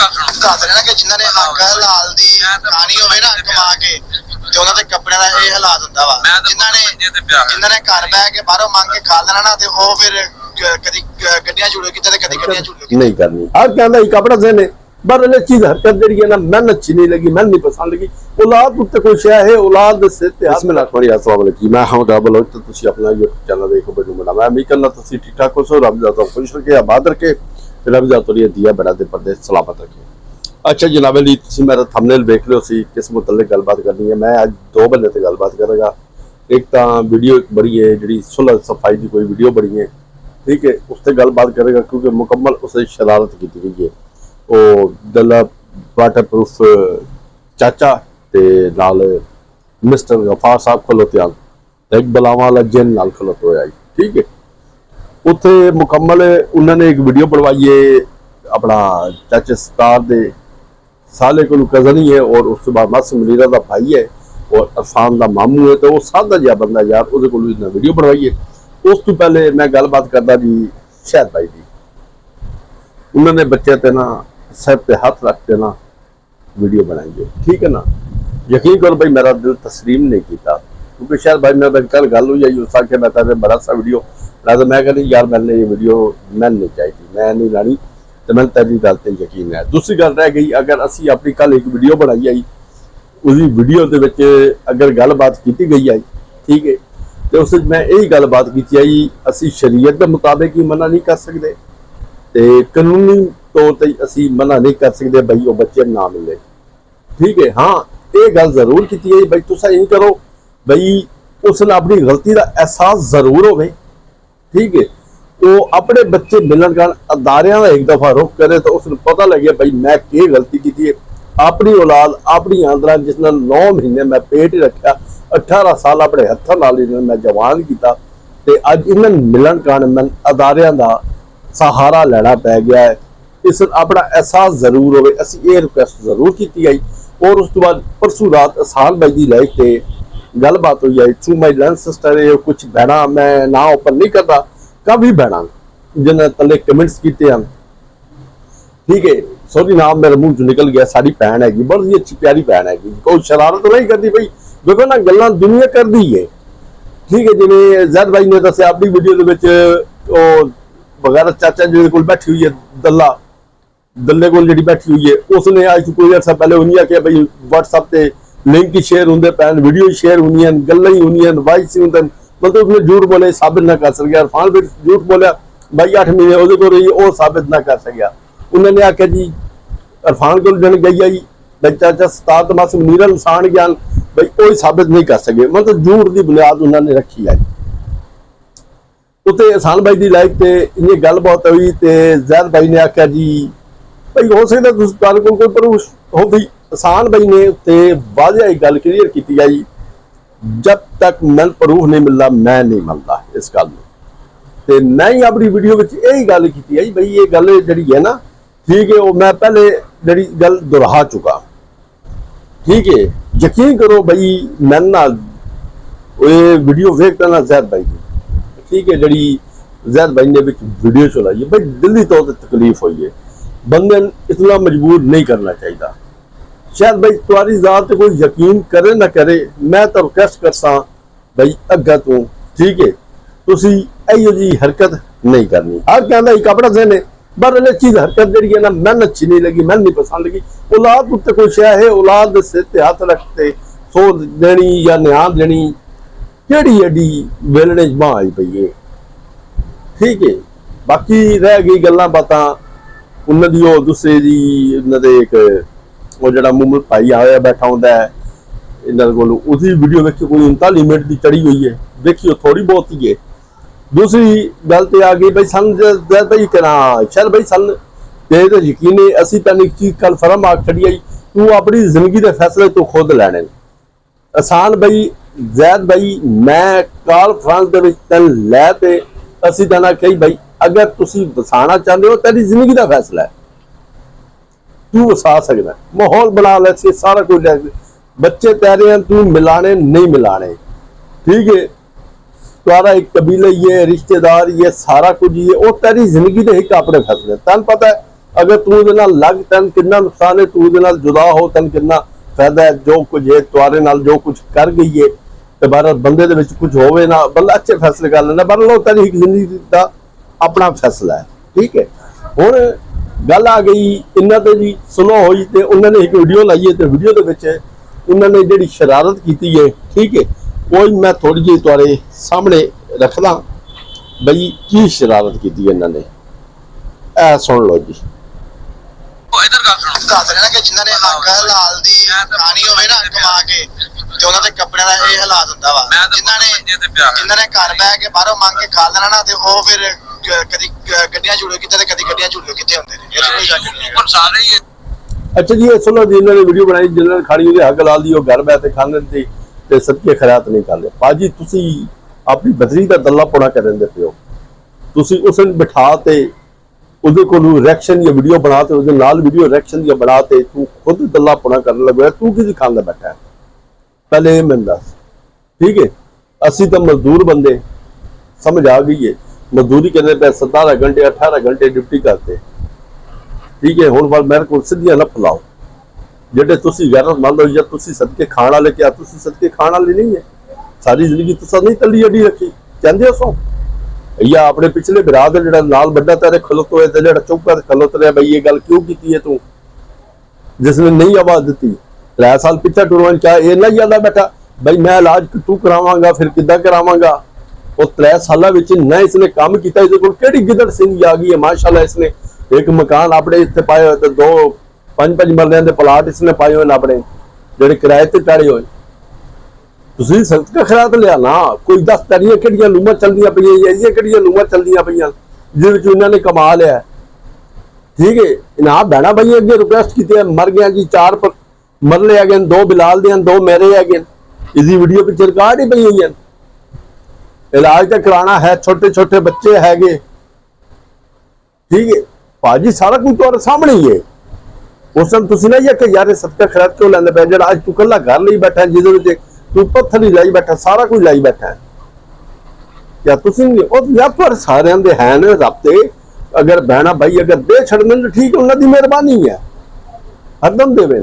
ਦੱਸ ਰਿਹਾ ਕਿ ਜਿਨ੍ਹਾਂ ਨੇ ਹੱਕ ਹਲਾਲ ਦੀ ਖਾਣੀ ਹੋਵੇ ਨਾ ਕਮਾ ਕੇ ਤੇ ਉਹਨਾਂ ਦੇ ਕੱਪੜਿਆਂ ਦਾ ਇਹ ਹਾਲਾਤ ਹੁੰਦਾ ਵਾ। ਜਿਨ੍ਹਾਂ ਨੇ ਘਰ ਬਹਿ ਕੇ ਬਾਹਰੋਂ ਮੰਗ ਕੇ ਖਾ ਲੈਣਾ ਨਾ ਤੇ ਉਹ ਫਿਰ कभी गड्डियां जुड़ो किते कभी गड्डियां जुड़ो नहीं करनी। हर कहता ही कपड़ा देने पर चीज हरकत जी ना मैं अच्छी नहीं लगी, मैं नहीं पसंद लगी। औलाद उत्ते कोई शय है औलाद से इतिहास में लाख बारी अस्सलाम वालेकुम। मैं हूं डबल हो तो तुसी अपना YouTube चैनल देखो बड़ू बड़ा मैं उम्मीद करना तुसी ठीक ठाक हो सो। रब जाता खुश रखे आबाद रखे, रब जाता दिया बड़ा दे पर्दे सलामत रखे। अच्छा जनाब अली तुसी मेरा थंबनेल देख लो सी किस मुतल्लिक गलबात करनी है। मैं आज दो बंदे ते गलबात करांगा। एक तो वीडियो बड़ी है जी सुलह सफाई की कोई वीडियो बड़ी है, ठीक है, उससे गलबात करेगा क्योंकि मुकम्मल उसे शरारत की गई है। वो दला वाटर प्रूफ चाचा ते नाल मिस्टर गफार साहब खलोते हैं एक बलावा वाला जिन नाल खलोते हुए आई, ठीक है। उत्थे मुकम्मल उन्होंने एक वीडियो बनवाई है अपना चाचे सतार दे साले को कजन ही है और उसके बाद मासूम मुनीरा का भाई है और अफान का मामू है। तो वो सादा जिहा बंदा यार वो वीडियो बनवाई है। उस तो पहले मैं गलबात करता जी शहद भाई की। उन्होंने बच्चे ते ना सिर पे हाथ रख के ना वीडियो बनाई है, ठीक है ना। यकीन करो भाई मेरा दिल तस्लीम नहीं किया क्योंकि शहद भाई मेरे कल गल हुई आई उस आके मैं तेरे बड़ा सा वीडियो तो मैं कहती यार मैंने ये वीडियो मैं नहीं चाहिए, मैं नहीं लानी तो मैंने तेरी गल पर यकीन है। दूसरी गल रह गई अगर असी अपनी कल एक वीडियो बनाई आई उसी वीडियो के अगर गलबात की गई आई, ठीक है, तो उस मैं यही गलबात की आई असी शरीयत के मुताबिक ही मना नहीं कर सकते ते कानूनी तौर पर असी मना नहीं कर सकते भाई वो बच्चे ना मिले, ठीक है। हाँ ये गल जरूर की भाई तुसा इन करो भाई उसने अपनी गलती का एहसास जरूर हो, ठीक है। वो अपने बच्चे मिलन का अदारियां एक दफा रुख करे तो उसने पता लगे भाई मैं क्या गलती की है। अपनी औलाद अपनी आंदरा जिसने 9 महीने मैं पेट ही रखा 18 साल अपने हथों नाल मैं जवान किया ते अज इन्हें मिलन कारण मैं अदारियां का सहारा लेना पै गया है। इस अपना एहसास जरूर हो असी ये रिक्वेस्ट जरूर की आई। और उस तो बाद परसों रात अहसान भाई की लाइफ से गलबात हुई आई थ्रू माई लर्न सिस्टर है कुछ बहना मैं ना ओपन नहीं करता काफ़ी बहना जिन्हें तले कमेंट्स किए हैं, ठीक है। सॉरी नाम मेरे मुंह चो निकल गया। साड़ी भैन हैगी बड़ी अच्छी प्यारी भैन हैगी कोई शरारत नहीं करती भाई देखो ना गल्लां दुनिया कर दी है, ठीक है। जिवें जैद भाई ने दस्सिया अपनी वीडियो वगैरह चाचा जी को बैठी हुई है दल्ले को जी बैठी हुई है उसने आज कोई अर्सा पहले उन्हें आख्या भाई व्हाट्सएप से लिंक ही शेयर होंगे पैन वीडियो शेयर होनी गल्लां ही होनी वाइस ही होंगे मतलब उसने झूठ बोले साबित ना कर सकिया। इरफान भी झूठ बोलिया भाई 8 महीने वो को रही वो साबित ना कर सकिया। उन्होंने आख्या जी इरफान को जन गई आई भाई चाचा सतार तमास मुनीरा इंसान ज्ञान भाई कोई साबित नहीं कर सके मतलब झूठ की बुनियाद उन्होंने रखी है। उत्ते अहसान भाई की लाइफ से इन्नी गल बात हुई तो जैद भाई ने आख्या जी भाई हो सकता तुम कोई प्रूफ हो भाई अहसान भाई ने उत्ते वाजिया एक गल क्लीयर की आई जब तक मैं प्रूफ नहीं मिलता मैं नहीं मिलता इस गल में। तो मैं ही अपनी वीडियो में यही गल की आई भाई ये गल जी है ना, ठीक है, वो मैं पहले जी गल दोहरा चुका, ठीक है। यकीन करो भाई मैं ना ये वीडियो वेखता ना जैद भाई की, ठीक है, जी जैद भाई ने वीडियो चलाई भाई दिली तौर पर तकलीफ हुई है बंदे इतना मजबूर नहीं करना चाहिए। शायद भाई तुम्हारी जात कोई यकीन करे ना करे मैं तो रिक्वेस्ट करता भाई अग्गा तू, ठीक है, तुसी इहो जी हरकत नहीं करनी। हर कहता ही कपड़ा देने पर चीज हरकत जी है ना मैं अच्छी नहीं लगी मैं नहीं पसंद लगी। औलाद उत्ते कोई शय है औलाद सिर ते हाथ रखते सो देनी या न्याय देनी केड़ी एडी वेलने मां आई पई है, ठीक है। बाकी रह गई गल्लां बातां उन्होंने वो दूसरे जी उन्होंने एक वो जरा मुंह भाई आया बैठा होंगे इन्होंने को उसकी वीडियो देखी कोई 39 मिनट की चढ़ी हुई है देखियो थोड़ी बहुत ही है। दूसरी गल तो आ गई भाई सन भाई कहना चल भाई सन तो यकीन है असी तेन एक चीज कल फर्म आ खड़ी आई तू अपनी जिंदगी के फैसले तू खुद लैने। अहसान भाई जैद भाई मैं काल फ्रांस के तेन लै असी तेन आख्या भाई अगर तुसी वसाना चाहते हो तेरी जिंदगी का फैसला है तू वसा सकता माहौल बना ले सारा कुछ बच्चे तेरे हैं तू मिलाने नहीं मिलाने, ठीक है। तुम्हारा एक कबीले ये रिश्तेदार ये सारा कुछ ये और तेरी जिंदगी के एक अपने फैसले तेन पता है ਅਗਰ ਤੂੰ ਉਹਦੇ ਨਾਲ ਲੱਗ ਤੈਨੂੰ ਕਿੰਨਾ ਨੁਕਸਾਨ ਹੈ, ਤੂੰ ਉਹਦੇ ਨਾਲ ਜੁਦਾ ਹੋ ਤੈਨੂੰ ਕਿੰਨਾ ਫਾਇਦਾ ਹੈ। ਜੋ ਕੁਝ ਹੈ ਤੁਹਾਡੇ ਨਾਲ ਜੋ ਕੁਝ ਕਰ ਗਈ ਹੈ ਤੇ ਬਾਹਰ ਬੰਦੇ ਦੇ ਵਿੱਚ ਕੁਝ ਹੋਵੇ ਨਾ, ਬੰਦਾ ਅੱਛੇ ਫੈਸਲੇ ਕਰ ਲੈਂਦਾ। ਪਰ ਲੋ ਤੇਰੀ ਜ਼ਿੰਦਗੀ ਦਾ ਆਪਣਾ ਫੈਸਲਾ ਹੈ, ਠੀਕ ਹੈ। ਹੁਣ ਗੱਲ ਆ ਗਈ ਇਹਨਾਂ ਤੇ ਜੀ ਸੁਲੋ ਹੋਈ ਤੇ ਉਹਨਾਂ ਨੇ ਇੱਕ ਵੀਡੀਓ ਲਾਈ ਹੈ ਤੇ ਵੀਡੀਓ ਦੇ ਵਿੱਚ ਉਹਨਾਂ ਨੇ ਜਿਹੜੀ ਸ਼ਰਾਰਤ ਕੀਤੀ ਹੈ, ਠੀਕ ਹੈ, ਉਹ ਮੈਂ ਥੋੜੀ ਜਿਹੀ ਤੁਹਾਡੇ ਸਾਹਮਣੇ ਰੱਖਦਾ ਬਈ ਕੀ ਸ਼ਰਾਰਤ ਕੀਤੀ ਇਹਨਾਂ ਨੇ, ਇਹ ਸੁਣ ਲਓ ਜੀ। ਇਧਰ ਗੱਲ ਸੁਣੋ, ਦੱਸ ਰਿਹਾ ਨਾ ਕਿ ਜਿਨ੍ਹਾਂ ਨੇ ਹੱਕ ਹਲਾਲ ਦੀ ਖਾਣੀ ਹੋਵੇ ਨਾ ਕਮਾ ਕੇ, ਤੇ ਉਹਨਾਂ ਦੇ ਕੱਪੜਿਆਂ ਦਾ ਇਹ ਹਾਲਾਤ ਹੁੰਦਾ ਵਾ। ਜਿਨ੍ਹਾਂ ਨੇ ਘਰ ਬਹਿ ਕੇ ਬਾਹਰੋਂ ਮੰਗ ਕੇ ਖਾ ਲੈਣਾ ਨਾ, ਤੇ ਉਹ ਫਿਰ ਕਦੀ ਗੱਡੀਆਂ ਝੂੜੋ ਕਿਤੇ ਤੇ ਕਦੀ ਗੱਡੀਆਂ ਝੂੜੋ ਕਿਤੇ ਹੁੰਦੇ ਨੇ। ਇਹ ਕੋਈ ਗੱਲ ਨਹੀਂ ਹੈ ਸਾਰੇ ਹੀ। ਅੱਛਾ ਜੀ, ਇਹ ਸੁਣੋ ਜੀ, ਇਹਨਾਂ ਨੇ ਵੀਡੀਓ ਬਣਾਈ ਜਿਨ੍ਹਾਂ ਨੇ ਖਾਣੀ ਉਹਦੇ ਹੱਕ ਹਲਾਲ ਦੀ, ਉਹ ਘਰ ਬਹਿ ਕੇ ਖਾਂਦੇ ਸੀ ਤੇ ਸਦਕੇ ਖੈਰਾਤ ਨਹੀਂ ਕਰਦੇ। ਭਾਜੀ ਤੁਸੀਂ ਆਪਣੀ ਬਦਰੀ ਦਾ ਦੱਲਾ ਪੁਣਾ ਕਰਨ ਦੇ ਪਿਓ, ਤੁਸੀਂ ਉਸ ਨੂੰ ਬਿਠਾ ਤੇ ਉਹਦੇ ਕੋਲ ਰਿਐਕਸ਼ਨ ਜਾਂ ਵੀਡੀਓ ਬਣਾ ਤੇ ਉਹਦੇ ਨਾਲ ਵੀਡੀਓ ਰਿਐਕਸ਼ਨ ਜਾਂ ਬਣਾ ਤੇ ਤੂੰ ਖੁਦ ਦੱਲਾ ਪੁਣਾ ਕਰਨ ਲੱਗਾ। ਤੂੰ ਕੀ ਖਾਂਦਾ ਬੈਠਾ ਹੈ, ਪਹਿਲੇ ਇਹ ਮੈਨੂੰ ਦੱਸ, ਠੀਕ ਹੈ। ਅਸੀਂ ਤਾਂ ਮਜ਼ਦੂਰ ਬੰਦੇ, ਸਮਝ ਆ ਗਈ ਹੈ, ਮਜ਼ਦੂਰੀ करने पे 17 घंटे 18 घंटे ड्यूटी करते, ठीक है। ਹੁਣ ਪਰ ਮੇਰੇ ਕੋਲ ਸਿੱਧੀਆਂ ਨਾ ਫਲਾਓ ਜਿਹੜੇ ਤੁਸੀਂ ਗੈਰਤ ਮੰਨ ਲਓ ਜਾਂ ਤੁਸੀਂ ਸਦਕੇ ਖਾਣ ਵਾਲੇ, ਕਿਆ ਤੁਸੀਂ ਸਦਕੇ ਖਾਣ ਵਾਲੇ ਨਹੀਂ ਹੈ? ਸਾਰੀ ਜ਼ਿੰਦਗੀ ਤੁਸੀਂ ਨਹੀਂ ਤਲੀ ਅੱਡੀ ਰੱਖੀ ਕਹਿੰਦੇ ਹੋ ਸੋ ਜਾਂ ਆਪਣੇ ਪਿਛਲੇ ਵਿਰਾਹ ਦਾ ਜਿਹੜਾ ਨਾਲ ਵੱਡਾ ਤੇਰੇ ਖਲੋਤ ਹੋਏ ਤੇ ਜਿਹੜਾ ਚੁੱਪ ਕਰ ਖਲੋਤ ਰਿਹਾ ਬਈ ਇਹ ਗੱਲ ਕਿਉਂ ਕੀਤੀ ਹੈ ਤੂੰ, ਜਿਸ ਨੇ ਨਹੀਂ ਆਵਾਜ਼ ਦਿੱਤੀ 3 ਸਾਲ ਪਿੱਛੇ ਟੁਰਵਾਂ ਚਾਹ ਇਹ ਨਾ ਯਾਦਾ ਬੈਠਾ ਬਈ ਮੈਂ ਇਲਾਜ ਤੂੰ ਕਰਾਵਾਂਗਾ ਫਿਰ ਕਿੱਦਾਂ ਕਰਾਵਾਂਗਾ। ਉਹ 3 ਸਾਲਾਂ ਵਿੱਚ ਨਾ ਇਸਨੇ ਕੰਮ ਕੀਤਾ, ਇਹਦੇ ਕੋਲ ਕਿਹੜੀ ਗਿੱਦੜ ਸਿੰਘ ਆ ਗਈ ਹੈ। ਮਾਸ਼ਾਅੱਲਾ ਇਸਨੇ ਇੱਕ ਮਕਾਨ ਆਪਣੇ ਇੱਥੇ ਪਾਏ ਹੋਏ ਤੇ 2-5 ਮਰਲਿਆਂ ਦੇ ਪਲਾਟ ਇਸਨੇ ਪਾਏ ਹੋਏ ਨੇ ਆਪਣੇ ਜਿਹੜੇ ਕਿਰਾਏ ਤੇ ਟਾੜੇ ਹੋਏ। ਤੁਸੀਂ ਸਦਕਾ ਖੈਰਾਤ ਲਿਆ ਨਾ, ਕੋਈ 10 ਤਰੀਆਂ ਕਿਹੜੀਆਂ ਲੂਮਾਂ ਚੱਲਦੀਆਂ ਪਈਆਂ, ਇਹ ਕਿਹੜੀਆਂ ਲੂਮਾਂ ਚੱਲਦੀਆਂ ਪਈਆਂ ਜਿਹਦੇ ਵਿੱਚ ਉਹਨਾਂ ਨੇ ਕਮਾ ਲਿਆ, ਠੀਕ ਹੈ। ਇਹਨਾਂ ਬਹਿਣਾ ਬਈ ਅੱਗੇ ਰਿਕੁਐਸਟ ਕੀਤੀ, ਮਰ ਗਿਆ ਜੀ 4 ਮਰਲੇ ਆ ਗਏ, 2 ਬਿਲਾਲ ਦੇ 2 ਮੇਰੇ ਆ ਗਏ, इसकी वीडियो पिक्चर रिकॉर्ड ही पई हुई है। इलाज तो कराना है, छोटे छोटे बच्चे हैगे, ठीक है भाजी, सारा कुछ तो सामने ही है। उस टाइम तुसी ना ये कि यार सदका खैरात क्यों लैंदे पे, जेड़ा आज तू कल्ला घर नहीं बैठा जिहदे विच तू पत्थर ही लाई बैठा, सारा कुछ लाई बैठा है, क्या तुसी और या पर सारे दे हैं ने राब्ते। अगर बहना भाई अगर दे छड़न ठीक, उन्हां दी मेहरबानी है, हरदम देवे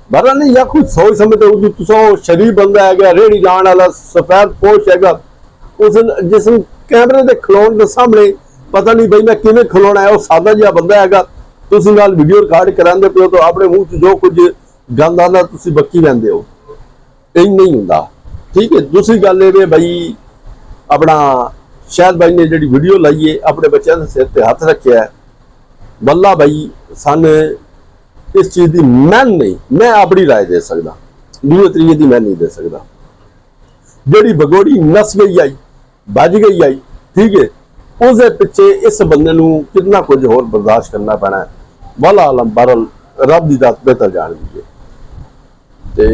बारा नहीं या कुछ सोच समझते तुसो शरीफ बंदा है, रेहड़ी लाने वाला सफेद पोश है, उस जिस कैमरे के खिलाउण के सामने पता नहीं बई मैं किवें खिलाउणा है, वो सादा जिहा बंदा है, तुसीं नाल वीडियो रिकॉर्ड करांदे पिओ तो अपने मूँह च जो कुछ गंद आंदा तुसीं बक्की लैंदे हो, इह नहीं हुंदा, ठीक है। दूसरी गल इह बई अपना शायद भाई ने जिहड़ी वीडियो लाई है अपने बच्चों के सिर ते हथ रखिया है, बल्ला भाई सन इस चीज की मैं नहीं, मैं अपनी राय दे सकता, दूसरे तरीके की मैं नहीं दे सकता। जिहड़ी भगोड़ी नस गई आई बज गई आई, ठीक है, उसके पिछे इस बंदे नूं कितना कुछ होर बर्दाश्त करना पैना है। वाला आलम बहरल रब दी दात बेहतर जान दी ते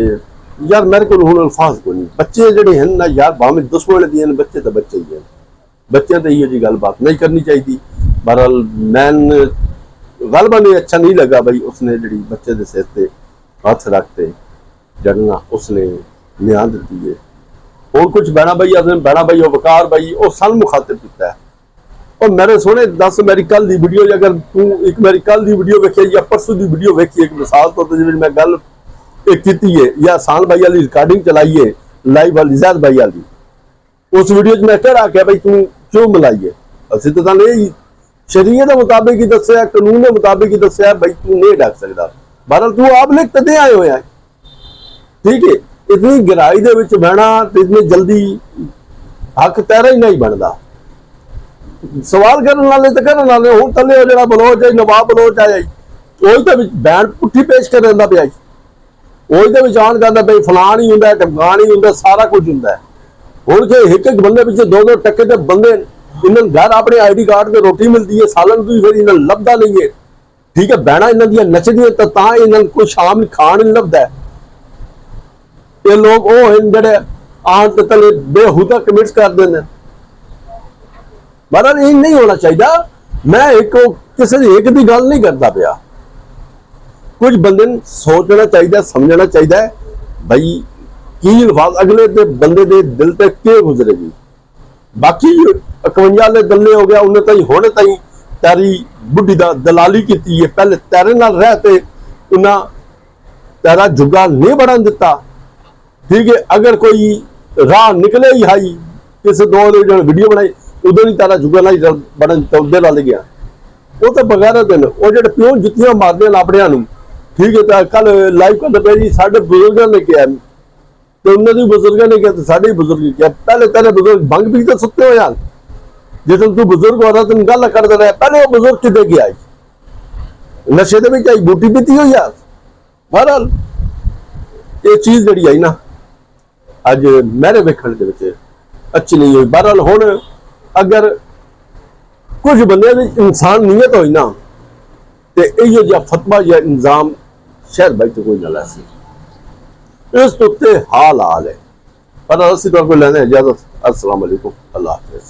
यार मेरे को हुण अल्फाज कोई नहीं। बच्चे जिहड़े हैं ना यार भावें दुश्मन दिए ने, बच्चे तो बच्चे ही हैं, बच्चों तो इहो जी गलबात नहीं करनी चाहिए। बहरल मैं गलबा ने अच्छा नहीं लगा भाई उसने जी बच्चे के सिर से हथ रखते जड़ना उसने न्याय दी है। और कुछ बहना भाई अपने बहना भाई वकार भाई वो सन मुखातिब किया है। और मेरे सोने दस मेरी कल की वीडियो, अगर तू एक मेरी कल की वीडियो वेखी या परसों की वीडियो वेखी, एक मिसाल तौर पर जी मैं गल की है या सान भाई वाली रिकॉर्डिंग चलाई है लाइव वाली जैद भाई वाली, उस वीडियो में क्या आख्या भाई तू क्यों मिलाई है, असं तो यही शरीयत के मुताबिक ही दसिया, कानून के मुताबिक ही दसिया, भाई तू नहीं ढक सकता। बहरहाल तू आप लिख कदे आए हुए हैं, ठीक है। इतनी गहराई दे विच बहना इतनी जल्दी हक तेरा ही नहीं बनता। सवाल करने वाले तो करने वाले हूँ थले हो जरा बलोच है नवाब बलोच आया वही तो बैन पुट्ठी पेश कर रहा पिया, वही तो आन कहता भाई फलान ही होंगे टमकान ही होंगे, सारा कुछ होंगे। हूँ कि एक एक बंदे पिछले 2-2 टक्के के बंदे इन्हें घर अपने ID कार्ड से रोटी मिलती है, सालन भी फिर इन्हें लभदा नहीं है, ठीक है। बहना इन्हों दी नचदियां तो इन्हें कोई शाम खान नहीं लभदा है। ये लोग वो हैं जिहड़े आन ते तले बेहुदा कमिट्स करते हैं। बहरहाल ये नहीं होना चाहिए। मैं एक किसी एक की गल नहीं करता पिया, कुछ बंदे सोचना चाहिए, समझना चाहिए भाई की अल्फाज अगले दे बंदे दे दिल ते के गुजरेगी। बाकी 51 दल्ले हो गया उन्हें ताई होने ताई ਤੇਰੀ ਬੁੱਢੀ ਦਾ ਦਲਾਲੀ ਕੀਤੀ ਹੈ। ਪਹਿਲੇ ਤੇਰੇ ਨਾਲ ਰਹਿ ਤੇ ਉਹਨਾਂ तेरा जुगा नहीं बढ़न दिता। ठीक है, अगर कोई राह निकले ही हाई किसी दो जो वीडियो बनाई उधर ही तेरा जुगा नहीं बढ़न दिता, उधर लग गया वो तो बगैर दिन वो जो प्यों जुत्तियां मारते हैं अपने नूं। ठीक है, तो कल लाइव करते पे जी साढ़े बुजुर्गों ने किया तो उन्होंने बुजुर्गों ने किया तो साढ़े बुजुर्ग किया। पहले तेरे बुजुर्ग भंग पी तो सुते हो यार, जिस तू बुजुर्ग हो रहा तेन गल करते रहे, पहले वो बुजुर्ग कितने गया नशे के आई बूटी पीती हो यार। बहरहाल ये चीज जी आई ना अज मेरे वेखण दे विच अच्छी नहीं हुई। बहरहाल हुण अगर कुछ बंदे दी इंसान नीयत होई ना ते इहो जिहा फतवा या इंजाम शायद भाई तो कोई ना लै सी। इस उत्ते हाल है। पर असीं तुहाडे कोल लैंदे इजाजत। अस्सलाम वालेकुम, अल्लाह हाफिज़।